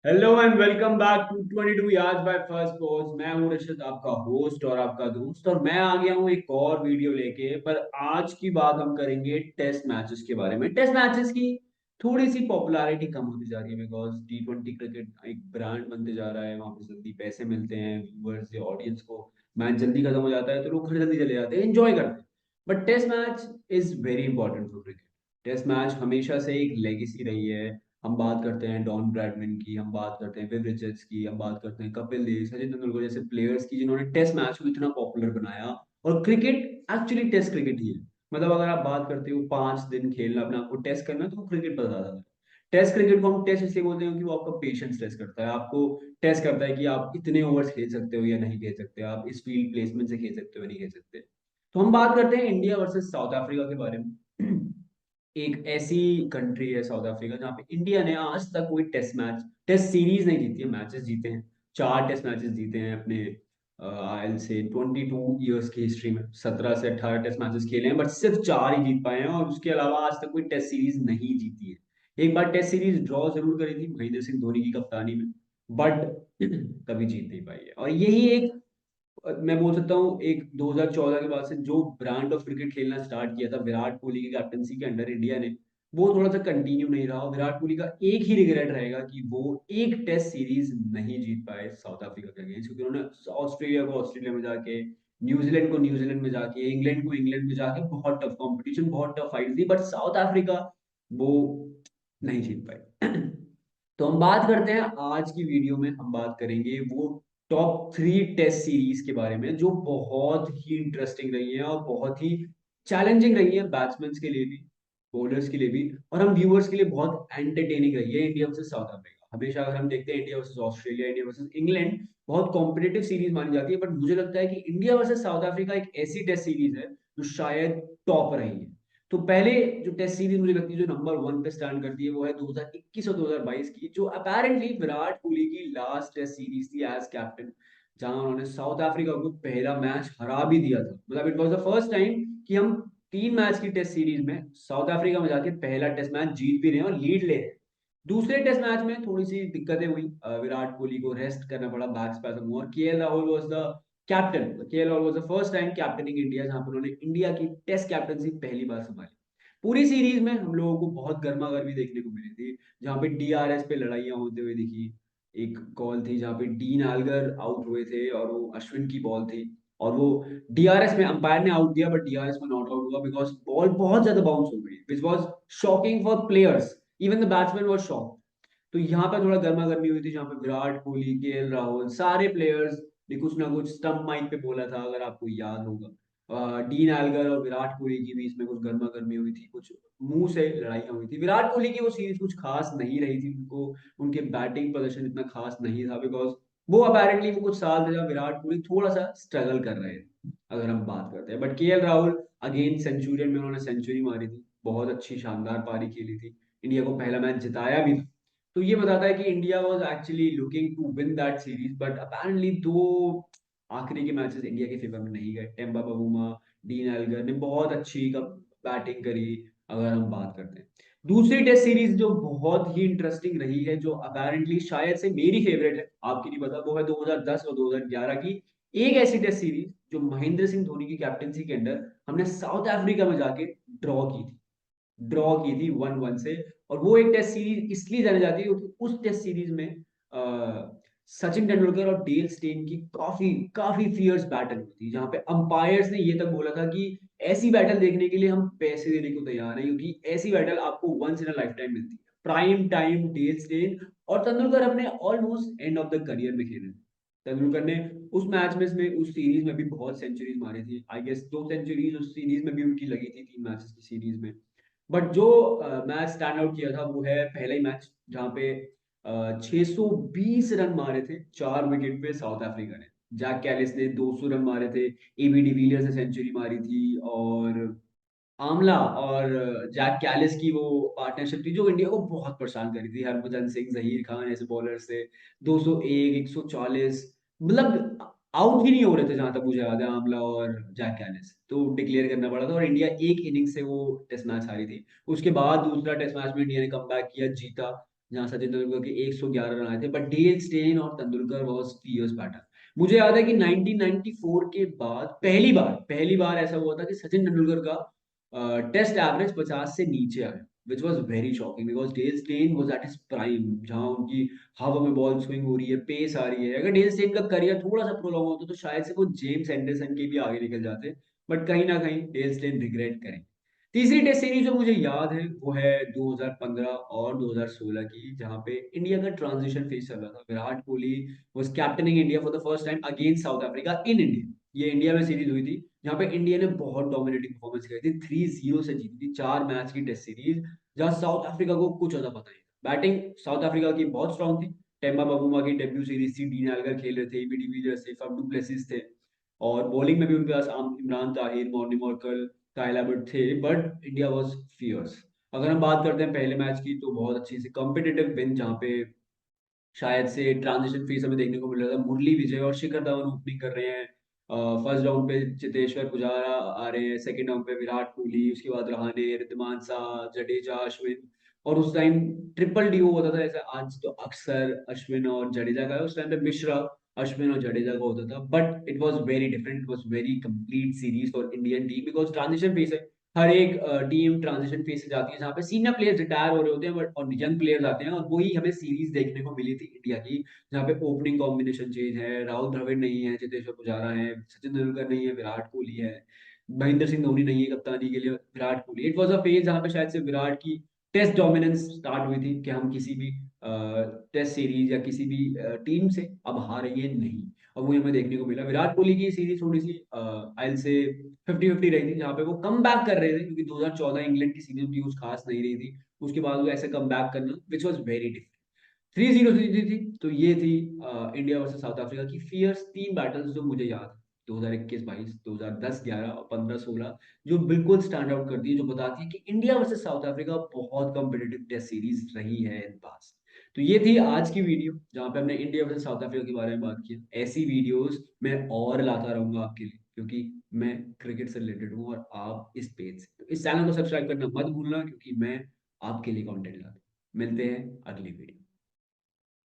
Hello and welcome back to 22 yarns by Firstpost. मैं हूं रशद, आपका होस्ट और आपका दोस्त, और मैं आ गया हूं एक और वीडियो लेके। पर आज की बात हम करेंगे टेस्ट मैचेस के बारे में। टेस्ट मैचेस की थोड़ी सी पॉपुलैरिटी कम होती जा रही है, बिकॉज T20 क्रिकेट एक ब्रांड बनते जा रहा है। वहां पे जल्दी पैसे मिलते हैं व्यूअर्स या ऑडियंस को। मैच जल्दी खत्म हो जाता है तो लोग घर जल्दी चले जाते हैं, एंजॉय करते हैं। But test match is very important for cricket. Test match हमेशा से एक लेगेसी रही है। हम बात करते हैं डॉन ब्रैडमैन की, हम बात करते हैं विव रिचर्ड्स की, हम बात करते हैं कपिल देव, सचिन तेंदुलकर जैसे प्लेयर्स की, जिन्होंने टेस्ट मैच को इतना पॉपुलर बनाया। और क्रिकेट एक्चुअली टेस्ट क्रिकेट ही है। मतलब अगर आप बात करते हो 5 दिन खेलना, अपने आपको टेस्ट करना, तो वो क्रिकेट पर ज्यादा है। टेस्ट क्रिकेट को हम टेस्ट इसलिए बोलते हैं कि वो आपका पेशेंस टेस्ट करता है, आपको टेस्ट करता है कि आप इतने ओवर्स खेल सकते हो या नहीं खेल सकते, आप इस फील्ड प्लेसमेंट से खेल सकते हो या नहीं खेल सकते। तो हम बात करते हैं इंडिया वर्सेस साउथ अफ्रीका के बारे में। एक ऐसी कंट्री है साउथ अफ्रीका जहाँ पे इंडिया ने आज तक कोई टेस्ट सीरीज नहीं जीती है। मैचेस जीते हैं, 4 टेस्ट मैचेस जीते हैं अपने आयल से 22 ईयर्स की हिस्ट्री में। 17 से 18 टेस्ट मैचेस खेले हैं, बट सिर्फ 4 ही जीत पाए हैं, और उसके अलावा आज तक कोई टेस्ट सीरीज नहीं जीती है। एक बार टेस्ट सीरीज ड्रॉ जरूर करी थी महेंद्र सिंह धोनी की कप्तानी में, बट कभी जीत नहीं पाई है। और यही एक, मैं बोल सकता हूँ, एक 2014 के बाद से जो ब्रांड ऑफ क्रिकेट खेलना स्टार्ट किया था विराट कोहली की कैप्टनसी के अंडर इंडिया ने, वो थोड़ा सा कंटिन्यू नहीं रहा। और विराट कोहली का एक ही रिग्रेट रहेगा कि वो एक टेस्ट सीरीज नहीं जीत पाए साउथ अफ्रीका के अगेंस्ट, क्योंकि उन्होंने ऑस्ट्रेलिया को ऑस्ट्रेलिया में जाके, न्यूजीलैंड को न्यूजीलैंड में जाके, इंग्लैंड को इंग्लैंड में जाके बहुत टफ कंपटीशन, बहुत टफ फाइट थी, बट साउथ अफ्रीका वो नहीं जीत पाए। तो हम बात करते हैं, आज की वीडियो में हम बात करेंगे वो टॉप 3 टेस्ट सीरीज के बारे में, जो बहुत ही इंटरेस्टिंग रही है और बहुत ही चैलेंजिंग रही है बैट्समैन के लिए भी, बॉलर्स के लिए भी, और हम व्यूअर्स के लिए बहुत एंटरटेनिंग रही है। इंडिया वर्सेस साउथ अफ्रीका, हमेशा अगर हम देखते हैं India versus Australia, India versus England, बहुत कॉम्पिटेटिव सीरीज मानी जाती है। बट मुझे लगता है कि इंडिया वर्सेस साउथ अफ्रीका एक ऐसी टेस्ट सीरीज है जो शायद टॉप रही है। तो पहले जो टेस्ट सीरीज मुझे लगती है जो नंबर 1 पे स्टैंड करती है, वो है 2021 और 2022 की, जो अपेरेंटली विराट कोहली की लास्ट टेस्ट सीरीज थी एज कैप्टन, जहां उन्होंने साउथ अफ्रीका को पहला मैच हरा भी दिया था। मतलब it was the first time कि हम 3 मैच की टेस्ट सीरीज में साउथ अफ्रीका में जाके पहला टेस्ट मैच जीत भी रहे हैं और लीड ले रहे हैं। दूसरे टेस्ट मैच में थोड़ी सी दिक्कतें हुई, विराट कोहली को रेस्ट करना पड़ा, बैक स्पैज्म हुआ, और KL Rahul was the captain. KL Rahul was the first time captaining India, जहां पर उन्होंने इंडिया की टेस्ट कैप्टनसी पहली बार संभाली। पूरी सीरीज में हम लोगों को बहुत गर्मा गर्मी देखने को मिली थी, जहां पे डीआरएस पे लड़ाइयां होते हुए दिखी। एक कॉल थी जहां पे डीन एल्गर आउट हुए थे और वो अश्विन की बॉल थी, और वो डीआरएस में अंपायर ने आउट दिया, बट डीआरएस में नॉट आउट हुआ बिकॉज बॉल बहुत ज्यादा बाउंस हो गई, which was shocking for players, even the batsman was shock. तो यहाँ पे थोड़ा गर्मा गर्मी हुई थी, जहाँ पे विराट कोहली, केएल राहुल, सारे प्लेयर्स ने कुछ ना कुछ स्टंप माइक पे बोला था, अगर आपको याद होगा। डीन एल्गर और विराट कोहली के बीच में कुछ गर्मा गर्मी हुई थी, कुछ मुंह से लड़ाइयां हुई थी। विराट कोहली की वो सीरीज कुछ खास नहीं रही थी, उनको उनके बैटिंग प्रदर्शन इतना खास नहीं था, बिकॉज वो अपेरेंटली वो कुछ साल थे जब विराट कोहली थोड़ा सा स्ट्रगल कर रहे थे, अगर हम बात करते हैं। But KL Rahul again Centurion में उन्होंने सेंचुरी मारी थी, बहुत अच्छी शानदार पारी खेली थी, इंडिया को पहला मैच जिताया भी था। तो ये बताता है कि India was actually looking to win that series, but apparently दो आखिरी के मैचेस इंडिया के फेवर में नहीं गए। टेम्बा बबूमा, डीन एल्गर ने बहुत अच्छी बैटिंग करी, अगर हम बात करते हैं। दूसरी टेस्ट सीरीज जो बहुत ही इंटरेस्टिंग रही है, जो अपेरेंटली शायद से मेरी फेवरेट है, आपकी नहीं पता, वो है 2010 और 2011 की एक ऐसी टेस्ट सीरीज जो महेंद्र सिंह धोनी की कैप्टनसी के अंडर हमने साउथ अफ्रीका में जाके ड्रॉ की थी 1-1 से। और वो एक टेस्ट सीरीज इसलिए जानी जाती है क्योंकि उस टेस्ट सीरीज में सचिन तेंदुलकर और डेल स्टेन की काफी काफी फियर्स बैटल हुई थी, जहां पे अंपायर्स ने ये तक बोला था कि ऐसी बैटल देखने के लिए हम पैसे देने को तैयार हैं, क्योंकि ऐसी बैटल आपको once in a lifetime मिलती है। प्राइम टाइम डेल स्टेन और तेंदुलकर अपने almost end of the career में खेले थे। तेंदुलकर ने उस मैच में उस सीरीज में भी बहुत सेंचुरीज मारी थी, आई गेस 2 सेंचुरीज उस सीरीज में भी उनकी लगी थी, 3 मैचेस की सीरीज में। बट जो मैच स्टैंड आउट किया था वो है पहला ही मैच, जहां पे 620 रन मारे थे 4 विकेट पे साउथ अफ्रीका ने। जैक कैलिस ने 200 रन मारे थे, एबी डिविलियर्स ने सेंचुरी मारी थी, और आमला और जैक कैलिस की वो पार्टनरशिप थी जो इंडिया को बहुत परेशान करी थी। हरभजन सिंह, जहीर खान ऐसे बॉलर से 201, 140, मतलब आउट ही नहीं हो रहे थे, जहां तक मुझे याद है, आमला और जैक कैलिस। तो डिक्लेयर करना पड़ा था, और इंडिया एक इनिंग से वो टेस्ट मैच हारी थी। उसके बाद दूसरा टेस्ट मैच में इंडिया ने कम किया, जीता, जहां सचिन तेंदुलकर के 111 रन आए थे, बट डेल स्टेन और तेंदुलकर वाज फियर्स बैटल। मुझे याद है कि 1994 के बाद पहली बार ऐसा हुआ था कि सचिन तेंदुलकर का टेस्ट एवरेज 50 से नीचे आया, which was very shocking because Dale Steyn was at his prime, जहां उनकी हवा में बॉल स्विंग हो रही है, पेस आ रही है। अगर डेल स्टेन का करियर थोड़ा सा प्रोलॉन्ग होता तो शायद से वो जेम्स एंडरसन के भी आगे निकल जाते, बट कहीं ना कहीं डेल स्टेन रिग्रेट करें। तीसरी टेस्ट सीरीज जो मुझे याद है वो है 2015 और 2016 की, जहां पे इंडिया का ट्रांजिशन फेज चल रहा था। Virat Kohli was captaining India for the first time against south Africa in India. ये इंडिया में सीरीज हुई थी, जहां पे इंडिया ने बहुत डोमिनेटिंग परफॉर्मेंस की थी, 3-0 से जीती थी 4 मैच की टेस्ट सीरीज, जहां साउथ अफ्रीका को कुछ ज्यादा पता नहीं था। बैटिंग साउथ अफ्रीका की बहुत स्ट्रांग थी, टेम्बा बाबूमा की डेब्यू सीरीज थी, डीन एल्गर खेल रहे थे, एबी डिविलियर्स थे, फफ डू प्लेसिस थे, और बॉलिंग में भी उनके पास Imran Tahir, Morne Morkel, Kyle Abbott थे, बट इंडिया वाज फियर्स। अगर हम बात करते हैं पहले मैच की, तो बहुत अच्छी सी कॉम्पिटिटिव विन, जहाँ पे शायद से ट्रांजिशन फेज हमें देखने को मिल रहा था। मुरली विजय और शिखर धवन ओपनिंग कर रहे हैं। फर्स्ट राउंड पे चेतेश्वर पुजारा आ रहे हैं, सेकंड राउंड पे विराट कोहली, उसके बाद रहाणे, रिद्धिमान शाह, जडेजा, अश्विन। और उस टाइम ट्रिपल डीओ होता था, जैसे आज तो अक्सर अश्विन और जडेजा का है, उस टाइम पे मिश्रा, अश्विन और जडेजा का होता था। But it was very different, it was very complete series for Indian team, because transition phase है। हर एक टीम ट्रांजिशन फेज से जाती है, जहाँ पे सीनियर प्लेयर्स रिटायर हो रहे होते हैं, बट और यंग प्लेयर्स आते हैं, और वही हमें सीरीज देखने को मिली थी इंडिया की, जहाँ पे ओपनिंग कॉम्बिनेशन चेंज है, राहुल द्रविड़ नहीं है, चेतेश्वर पुजारा है, सचिन तेंदुलकर नहीं है, विराट कोहली है, महेंद्र सिंह धोनी नहीं है कप्तानी के लिए, Virat Kohli. It was a phase जहाँ पे शायद से विराट की टेस्ट डोमिनेंस स्टार्ट हुई थी, कि हम किसी भी टेस्ट सीरीज या किसी भी टीम से अब हारेंगे नहीं। और वो हमें देखने को मिला। विराट कोहली की सीरीज थोड़ी सी आई से 50-50 रही थी, जहाँ पे वो कम बैक कर रहे थे, क्योंकि 2014 इंग्लैंड की सीरीज भी कुछ खास नहीं रही थी। उसके बाद वो ऐसे कम बैक करना, विच वॉज वेरी डिफरेंट। 3-0 से जीती थी। तो ये थी इंडिया वर्सेस साउथ अफ्रीका की फियर्स तीन बैटल्स, जो मुझे याद है 2021-22, 2010-11 और 15-16, जो बिल्कुल स्टैंड आउट करती है, जो बताती है कि इंडिया वर्सेस साउथ अफ्रीका बहुत कॉम्पिटेटिव टेस्ट सीरीज रही है इन पास। तो ये थी आज की वीडियो, जहां पे हमने इंडिया वर्सेस साउथ अफ्रीका के बारे में बात की। ऐसी वीडियोस मैं और लाता रहूंगा आपके लिए, क्योंकि मैं क्रिकेट से रिलेटेड हूँ और आप इस पेज से। तो इस चैनल को सब्सक्राइब करना मत भूलना, क्योंकि मैं आपके लिए कंटेंट लाता हूँ। मिलते हैं अगली वीडियो।